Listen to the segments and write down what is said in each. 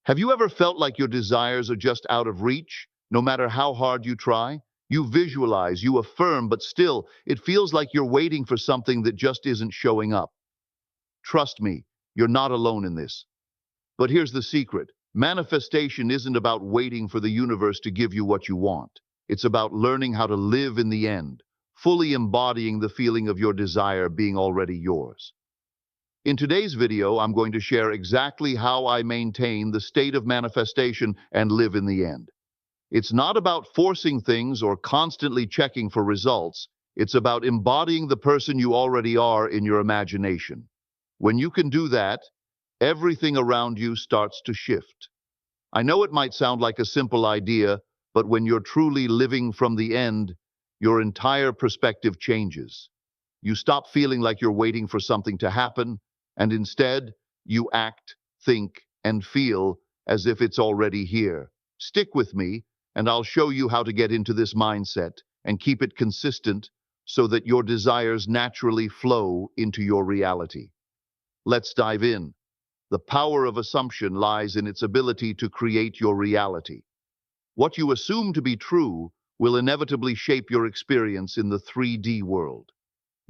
Have you ever felt like your desires are just out of reach, no matter how hard you try? You visualize, you affirm, but still, it feels like you're waiting for something that just isn't showing up. Trust me, you're not alone in this. But here's the secret. Manifestation isn't about waiting for the universe to give you what you want. It's about learning how to live in the end, fully embodying the feeling of your desire being already yours. In today's video, I'm going to share exactly how I maintain the state of manifestation and live in the end. It's not about forcing things or constantly checking for results. It's about embodying the person you already are in your imagination. When you can do that, everything around you starts to shift. I know it might sound like a simple idea, but when you're truly living from the end, your entire perspective changes. You stop feeling like you're waiting for something to happen, and instead, you act, think, and feel as if it's already here. Stick with me, and I'll show you how to get into this mindset and keep it consistent so that your desires naturally flow into your reality. Let's dive in. The power of assumption lies in its ability to create your reality. What you assume to be true will inevitably shape your experience in the 3D world.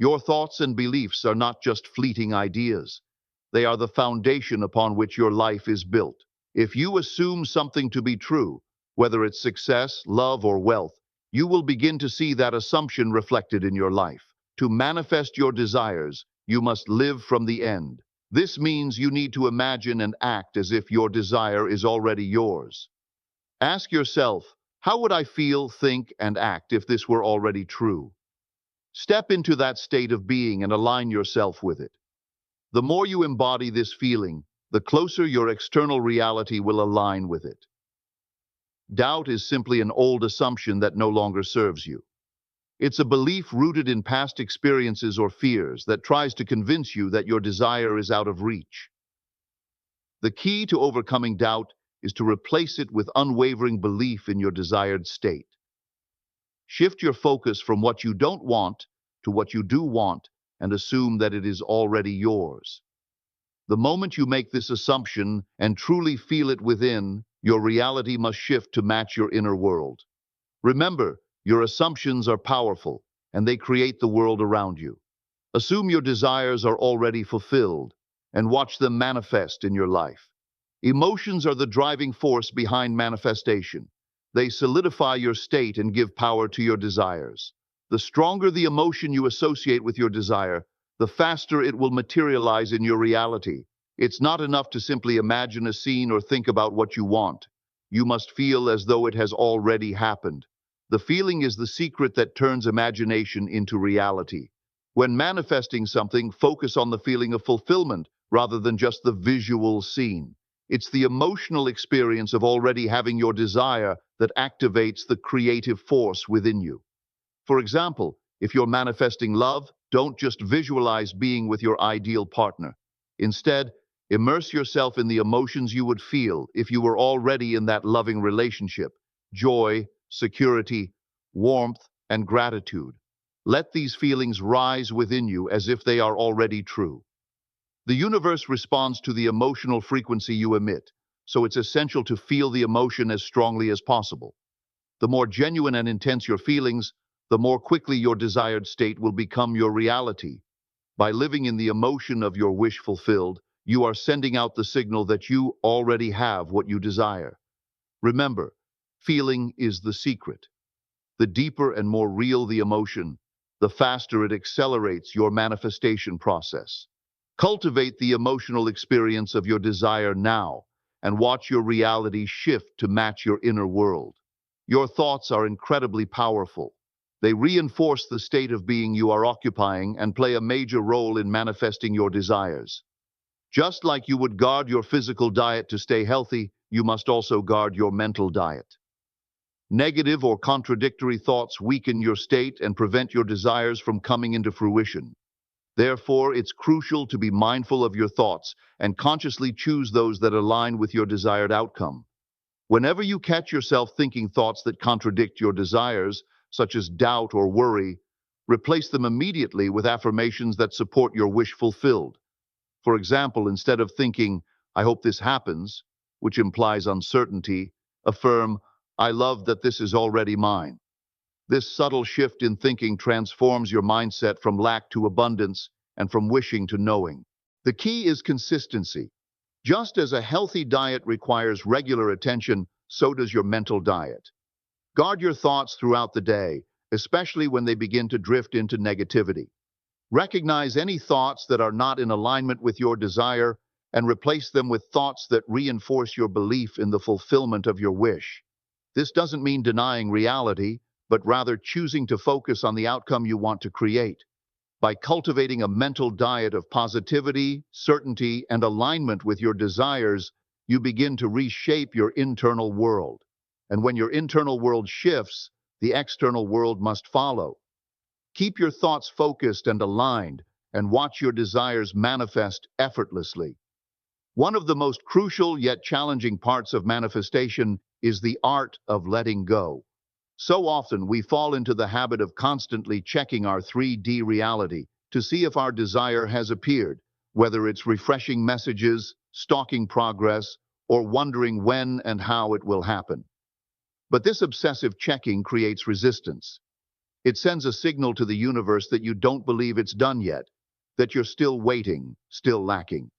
Your thoughts and beliefs are not just fleeting ideas. They are the foundation upon which your life is built. If you assume something to be true, whether it's success, love, or wealth, you will begin to see that assumption reflected in your life. To manifest your desires, you must live from the end. This means you need to imagine and act as if your desire is already yours. Ask yourself, how would I feel, think, and act if this were already true? Step into that state of being and align yourself with it. The more you embody this feeling, the closer your external reality will align with it. Doubt is simply an old assumption that no longer serves you. It's a belief rooted in past experiences or fears that tries to convince you that your desire is out of reach. The key to overcoming doubt is to replace it with unwavering belief in your desired state. Shift your focus from what you don't want to what you do want and assume that it is already yours. The moment you make this assumption and truly feel it within, your reality must shift to match your inner world. Remember, your assumptions are powerful, and they create the world around you. Assume your desires are already fulfilled, and watch them manifest in your life. Emotions are the driving force behind manifestation. They solidify your state and give power to your desires. The stronger the emotion you associate with your desire, the faster it will materialize in your reality. It's not enough to simply imagine a scene or think about what you want. You must feel as though it has already happened. The feeling is the secret that turns imagination into reality. When manifesting something, focus on the feeling of fulfillment rather than just the visual scene. It's the emotional experience of already having your desire that activates the creative force within you. For example, if you're manifesting love, don't just visualize being with your ideal partner. Instead, immerse yourself in the emotions you would feel if you were already in that loving relationship: joy, security, warmth, and gratitude. Let these feelings rise within you as if they are already true. The universe responds to the emotional frequency you emit, so it's essential to feel the emotion as strongly as possible. The more genuine and intense your feelings, the more quickly your desired state will become your reality. By living in the emotion of your wish fulfilled, you are sending out the signal that you already have what you desire. Remember, feeling is the secret. The deeper and more real the emotion, the faster it accelerates your manifestation process. Cultivate the emotional experience of your desire now and watch your reality shift to match your inner world. Your thoughts are incredibly powerful. They reinforce the state of being you are occupying and play a major role in manifesting your desires. Just like you would guard your physical diet to stay healthy, you must also guard your mental diet. Negative or contradictory thoughts weaken your state and prevent your desires from coming into fruition. Therefore, it's crucial to be mindful of your thoughts and consciously choose those that align with your desired outcome. Whenever you catch yourself thinking thoughts that contradict your desires, such as doubt or worry, replace them immediately with affirmations that support your wish fulfilled. For example, instead of thinking, "I hope this happens," which implies uncertainty, affirm, I love that this is already mine. This subtle shift in thinking transforms your mindset from lack to abundance and from wishing to knowing. The key is consistency. Just as a healthy diet requires regular attention, so does your mental diet. Guard your thoughts throughout the day, especially when they begin to drift into negativity. Recognize any thoughts that are not in alignment with your desire and replace them with thoughts that reinforce your belief in the fulfillment of your wish. This doesn't mean denying reality, but rather choosing to focus on the outcome you want to create. By cultivating a mental diet of positivity, certainty, and alignment with your desires, you begin to reshape your internal world. And when your internal world shifts, the external world must follow. Keep your thoughts focused and aligned, and watch your desires manifest effortlessly. One of the most crucial yet challenging parts of manifestation is the art of letting go. So often we fall into the habit of constantly checking our 3D reality to see if our desire has appeared, whether it's refreshing messages, stalking progress, or wondering when and how it will happen. But this obsessive checking creates resistance. It sends a signal to the universe that you don't believe it's done yet, that you're still waiting, still lacking.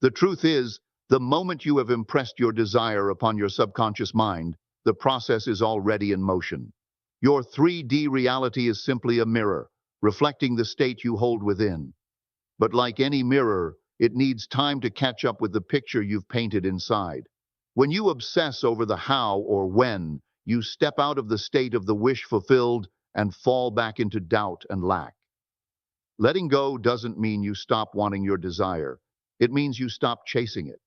The truth is, the moment you have impressed your desire upon your subconscious mind, the process is already in motion. Your 3D reality is simply a mirror, reflecting the state you hold within. But like any mirror, it needs time to catch up with the picture you've painted inside. When you obsess over the how or when, you step out of the state of the wish fulfilled and fall back into doubt and lack. Letting go doesn't mean you stop wanting your desire. It means you stop chasing it.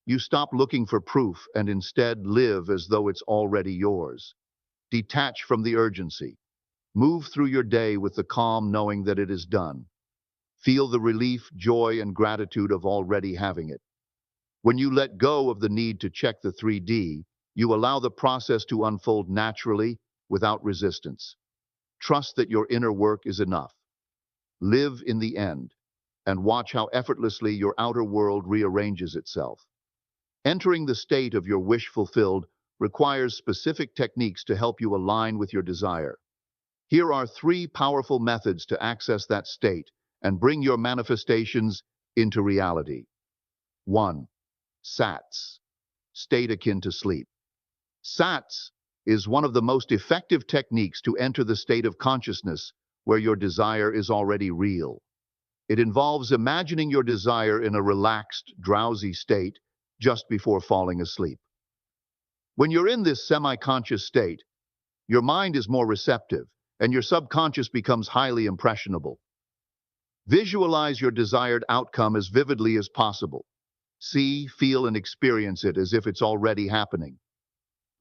You stop looking for proof and instead live as though it's already yours. Detach from the urgency. Move through your day with the calm knowing that it is done. Feel the relief, joy, and gratitude of already having it. When you let go of the need to check the 3D, you allow the process to unfold naturally, without resistance. Trust that your inner work is enough. Live in the end, and watch how effortlessly your outer world rearranges itself. Entering the state of your wish fulfilled requires specific techniques to help you align with your desire. Here are 3 powerful methods to access that state and bring your manifestations into reality. 1. SATS, state akin to sleep. SATS is one of the most effective techniques to enter the state of consciousness where your desire is already real. It involves imagining your desire in a relaxed, drowsy state just before falling asleep. When you're in this semi-conscious state, your mind is more receptive and your subconscious becomes highly impressionable. Visualize your desired outcome as vividly as possible. See, feel, and experience it as if it's already happening.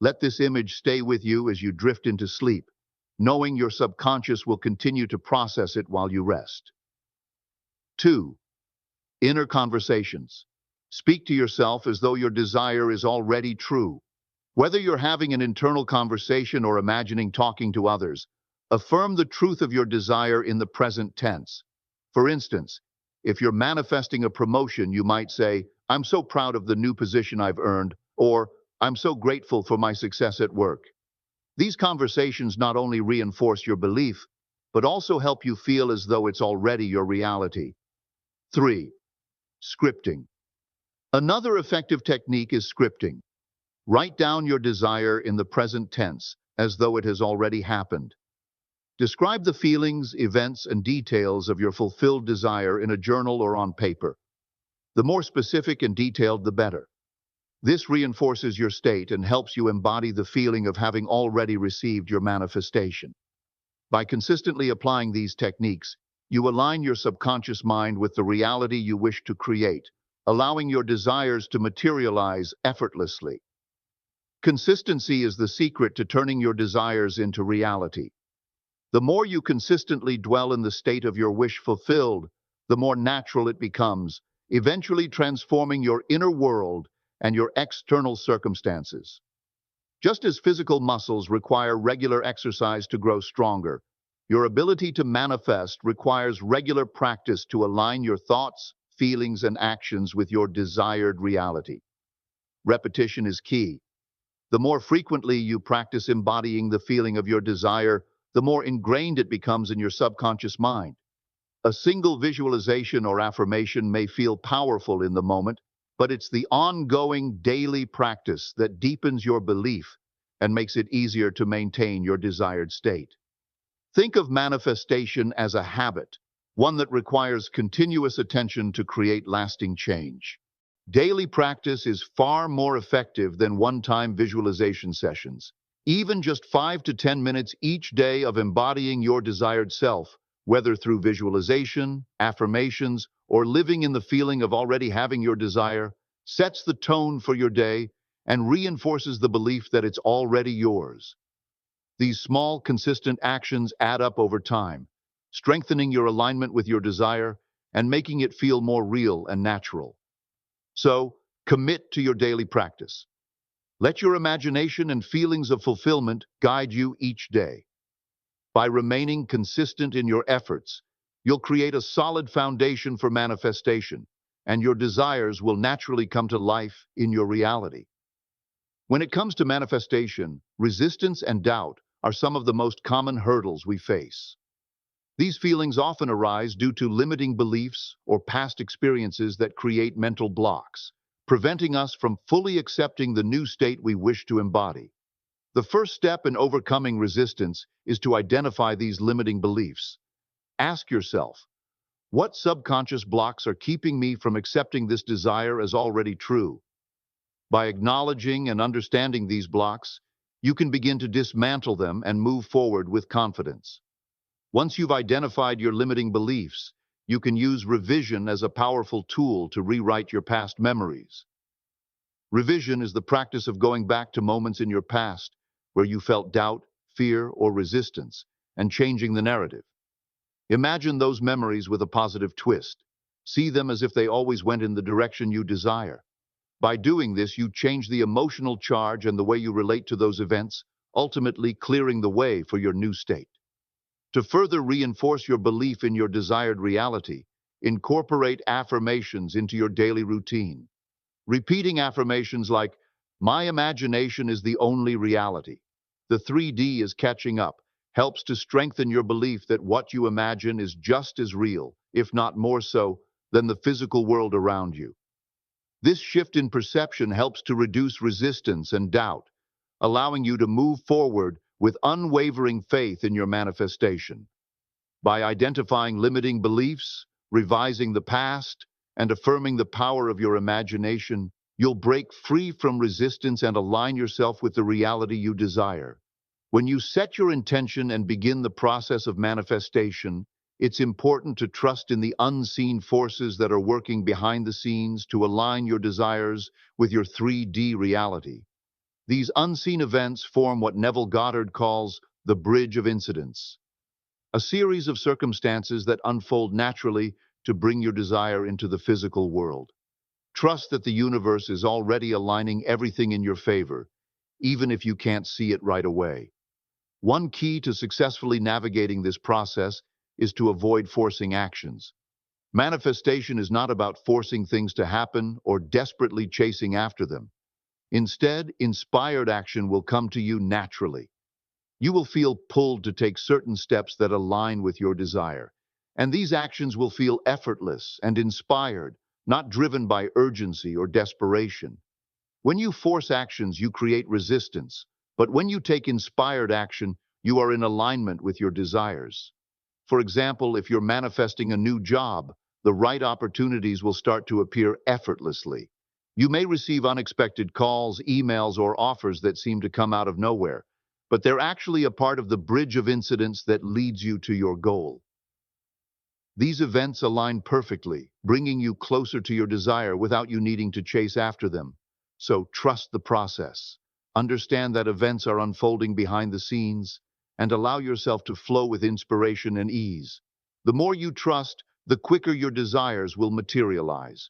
Let this image stay with you as you drift into sleep, knowing your subconscious will continue to process it while you rest. 2. Inner conversations. Speak to yourself as though your desire is already true. Whether you're having an internal conversation or imagining talking to others, affirm the truth of your desire in the present tense. For instance, if you're manifesting a promotion, you might say, I'm so proud of the new position I've earned, or I'm so grateful for my success at work. These conversations not only reinforce your belief, but also help you feel as though it's already your reality. 3. Scripting. Another effective technique is scripting. Write down your desire in the present tense, as though it has already happened. Describe the feelings, events, and details of your fulfilled desire in a journal or on paper. The more specific and detailed, the better. This reinforces your state and helps you embody the feeling of having already received your manifestation. By consistently applying these techniques, you align your subconscious mind with the reality you wish to create, allowing your desires to materialize effortlessly. Consistency is the secret to turning your desires into reality. The more you consistently dwell in the state of your wish fulfilled, the more natural it becomes, eventually transforming your inner world and your external circumstances. Just as physical muscles require regular exercise to grow stronger, your ability to manifest requires regular practice to align your thoughts, feelings, and actions with your desired reality. Repetition is key. The more frequently you practice embodying the feeling of your desire, the more ingrained it becomes in your subconscious mind. A single visualization or affirmation may feel powerful in the moment, but it's the ongoing daily practice that deepens your belief and makes it easier to maintain your desired state. Think of manifestation as a habit, one that requires continuous attention to create lasting change. Daily practice is far more effective than one-time visualization sessions. Even just 5 to 10 minutes each day of embodying your desired self, whether through visualization, affirmations, or living in the feeling of already having your desire, sets the tone for your day and reinforces the belief that it's already yours. These small, consistent actions add up over time, strengthening your alignment with your desire and making it feel more real and natural. So, commit to your daily practice. Let your imagination and feelings of fulfillment guide you each day. By remaining consistent in your efforts, you'll create a solid foundation for manifestation, and your desires will naturally come to life in your reality. When it comes to manifestation, resistance and doubt are some of the most common hurdles we face. These feelings often arise due to limiting beliefs or past experiences that create mental blocks, preventing us from fully accepting the new state we wish to embody. The first step in overcoming resistance is to identify these limiting beliefs. Ask yourself, what subconscious blocks are keeping me from accepting this desire as already true? By acknowledging and understanding these blocks, you can begin to dismantle them and move forward with confidence. Once you've identified your limiting beliefs, you can use revision as a powerful tool to rewrite your past memories. Revision is the practice of going back to moments in your past where you felt doubt, fear, or resistance, and changing the narrative. Imagine those memories with a positive twist. See them as if they always went in the direction you desire. By doing this, you change the emotional charge and the way you relate to those events, ultimately clearing the way for your new state. To further reinforce your belief in your desired reality, incorporate affirmations into your daily routine. Repeating affirmations like, "My imagination is the only reality. The 3D is catching up," helps to strengthen your belief that what you imagine is just as real, if not more so, than the physical world around you. This shift in perception helps to reduce resistance and doubt, allowing you to move forward with unwavering faith in your manifestation. By identifying limiting beliefs, revising the past, and affirming the power of your imagination, you'll break free from resistance and align yourself with the reality you desire. When you set your intention and begin the process of manifestation, it's important to trust in the unseen forces that are working behind the scenes to align your desires with your 3D reality. These unseen events form what Neville Goddard calls the bridge of incidents, a series of circumstances that unfold naturally to bring your desire into the physical world. Trust that the universe is already aligning everything in your favor, even if you can't see it right away. One key to successfully navigating this process is to avoid forcing actions. Manifestation is not about forcing things to happen or desperately chasing after them. Instead, inspired action will come to you naturally. You will feel pulled to take certain steps that align with your desire, and these actions will feel effortless and inspired, not driven by urgency or desperation. When you force actions, you create resistance, but when you take inspired action, you are in alignment with your desires. For example, if you're manifesting a new job, the right opportunities will start to appear effortlessly. You may receive unexpected calls, emails, or offers that seem to come out of nowhere, but they're actually a part of the bridge of incidents that leads you to your goal. These events align perfectly, bringing you closer to your desire without you needing to chase after them. So trust the process. Understand that events are unfolding behind the scenes, and allow yourself to flow with inspiration and ease. The more you trust, the quicker your desires will materialize.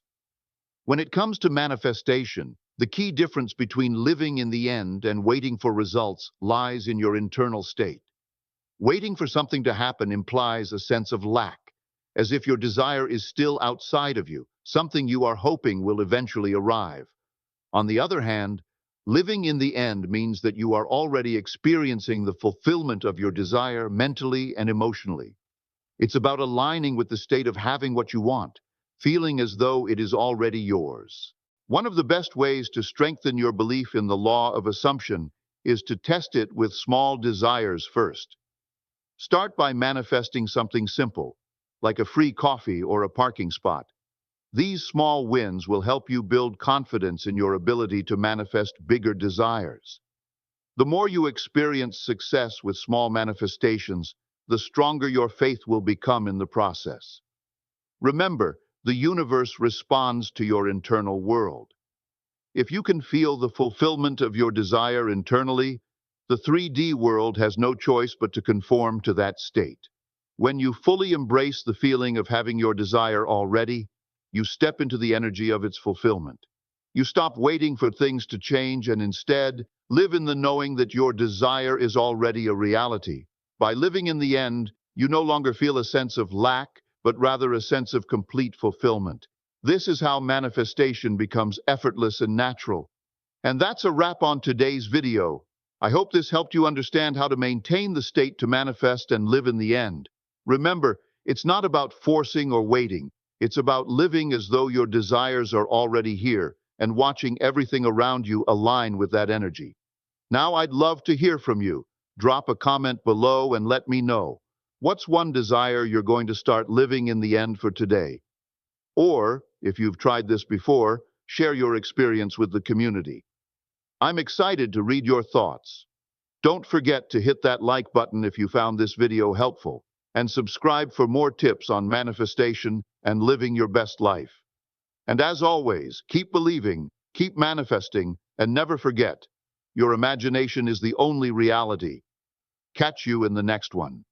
When it comes to manifestation, the key difference between living in the end and waiting for results lies in your internal state. Waiting for something to happen implies a sense of lack, as if your desire is still outside of you, something you are hoping will eventually arrive. On the other hand, living in the end means that you are already experiencing the fulfillment of your desire mentally and emotionally. It's about aligning with the state of having what you want, feeling as though it is already yours. One of the best ways to strengthen your belief in the law of assumption is to test it with small desires first. Start by manifesting something simple, like a free coffee or a parking spot. These small wins will help you build confidence in your ability to manifest bigger desires. The more you experience success with small manifestations, the stronger your faith will become in the process. Remember, the universe responds to your internal world. If you can feel the fulfillment of your desire internally, the 3D world has no choice but to conform to that state. When you fully embrace the feeling of having your desire already, you step into the energy of its fulfillment. You stop waiting for things to change and instead live in the knowing that your desire is already a reality. By living in the end, you no longer feel a sense of lack, but rather a sense of complete fulfillment. This is how manifestation becomes effortless and natural. And that's a wrap on today's video. I hope this helped you understand how to maintain the state to manifest and live in the end. Remember, it's not about forcing or waiting. It's about living as though your desires are already here and watching everything around you align with that energy. Now I'd love to hear from you. Drop a comment below and let me know. What's one desire you're going to start living in the end for today? Or, if you've tried this before, share your experience with the community. I'm excited to read your thoughts. Don't forget to hit that like button if you found this video helpful, and subscribe for more tips on manifestation and living your best life. And as always, keep believing, keep manifesting, and never forget, your imagination is the only reality. Catch you in the next one.